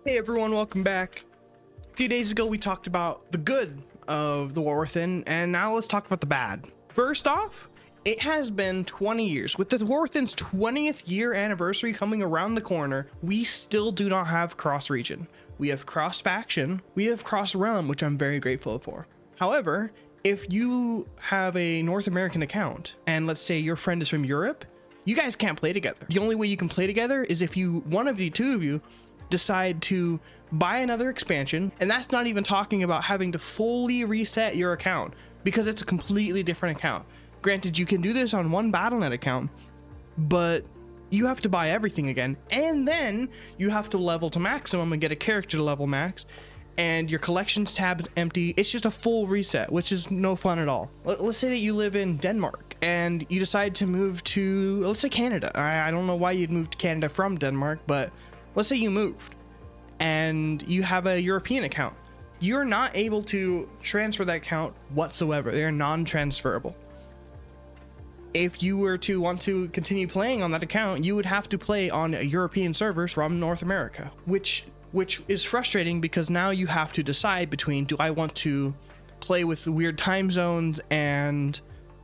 Hey everyone, welcome back. A few days ago we talked about the good of the Earthen, and now let's talk about the bad. First off, it has been 20 years. With the Earthen's 20th year anniversary coming around the corner, we still do not have cross-region. We have cross-faction, we have cross-realm, which I'm very grateful for. However, if you have a North American account, and let's say your friend is from Europe, you guys can't play together. The only way you can play together is if one of the two of you decide to buy another expansion, and that's not even talking about having to fully reset your account because it's a completely different account. Granted, you can do this on one Battle.net account, but you have to buy everything again, and then you have to level to maximum and get a character to level max, and your collections tab is empty. It's just a full reset, which is no fun at all. Let's say that you live in Denmark and you decide to move to, let's say, Canada. I don't know why you'd move to Canada from Denmark, but let's say you moved and you have a European account. You're not able to transfer that account whatsoever. They're non-transferable. If you were to want to continue playing on that account, you would have to play on European servers from North America, which is frustrating because now you have to decide between, do I want to play with weird time zones and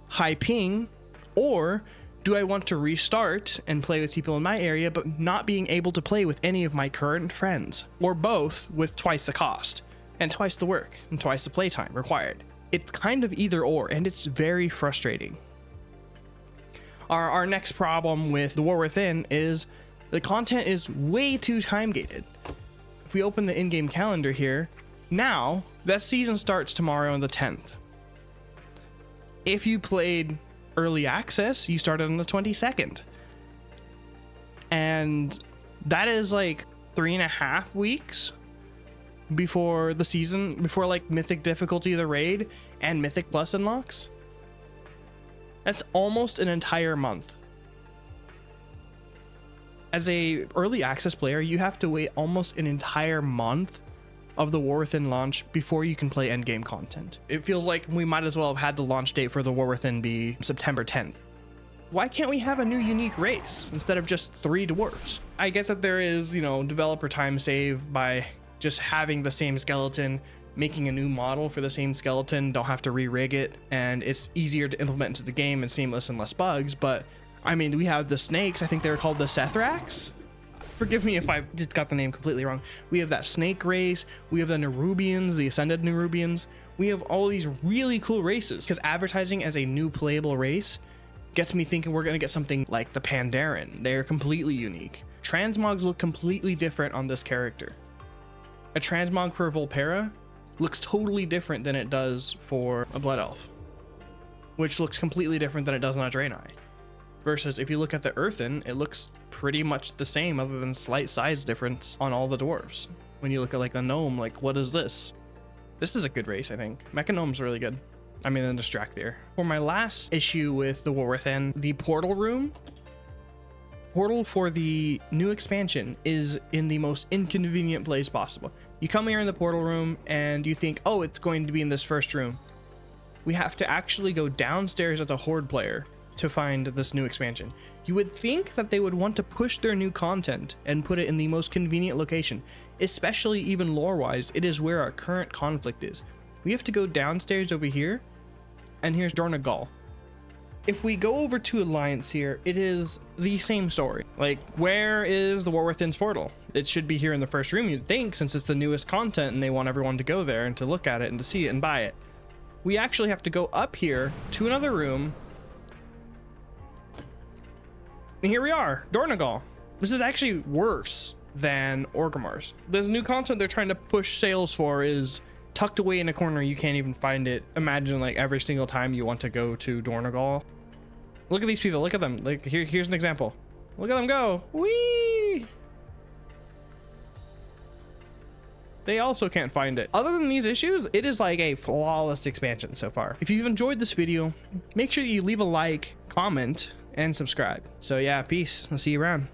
high ping, or do I want to restart and play with people in my area, but not being able to play with any of my current friends, or both with twice the cost and twice the work and twice the playtime required? It's kind of either or, and it's very frustrating. Our next problem with the War Within is the content is way too time gated. If we open the in-game calendar here, now that season starts tomorrow on the 10th. If you played early access, you started on the 22nd, and that is like 3.5 weeks before the season, before like mythic difficulty of the raid and mythic plus unlocks. That's almost an entire month. As a early access player, you have to wait almost an entire month of the War Within launch before you can play endgame content. It feels like we might as well have had the launch date for the War Within be September 10th. Why can't we have a new unique race instead of just 3 dwarves? I get that there is, developer time save by just having the same skeleton, making a new model for the same skeleton, don't have to re-rig it, and it's easier to implement into the game and seamless and less bugs. But I mean, we have the snakes. I think they were called the Sethrax. Forgive me if I just got the name completely wrong. We have that snake race. We have the Nerubians, the Ascended Nerubians. We have all these really cool races, because advertising as a new playable race gets me thinking we're going to get something like the Pandaren. They're completely unique. Transmogs look completely different on this character. A transmog for Volpera looks totally different than it does for a Blood Elf, which looks completely different than it does on a Draenei. Versus if you look at the Earthen, it looks pretty much the same other than slight size difference on all the dwarves. When you look at like the gnome, like what is this? This is a good race, I think. Mecha Gnome's really good. I mean, then Distract there. For my last issue with the War Within, the portal room. Portal for the new expansion is in the most inconvenient place possible. You come here in the portal room and you think, oh, it's going to be in this first room. We have to actually go downstairs as a Horde player to find this new expansion. You would think that they would want to push their new content and put it in the most convenient location, especially even lore-wise. It is where our current conflict is. We have to go downstairs over here, and here's Dornogal. If we go over to Alliance here, it is the same story. Like, where is the War Within's portal? It should be here in the first room, you'd think, since it's the newest content and they want everyone to go there and to look at it and to see it and buy it. We actually have to go up here to another room. And here we are, Dornogal. This is actually worse than Orgrimmar's. This new content they're trying to push sales for is tucked away in a corner. You can't even find it. Imagine like every single time you want to go to Dornogal. Look at these people, look at them. Like here's an example. Look at them go. Whee! They also can't find it. Other than these issues, it is like a flawless expansion so far. If you've enjoyed this video, make sure that you leave a like, comment, and subscribe. So yeah, peace. I'll see you around.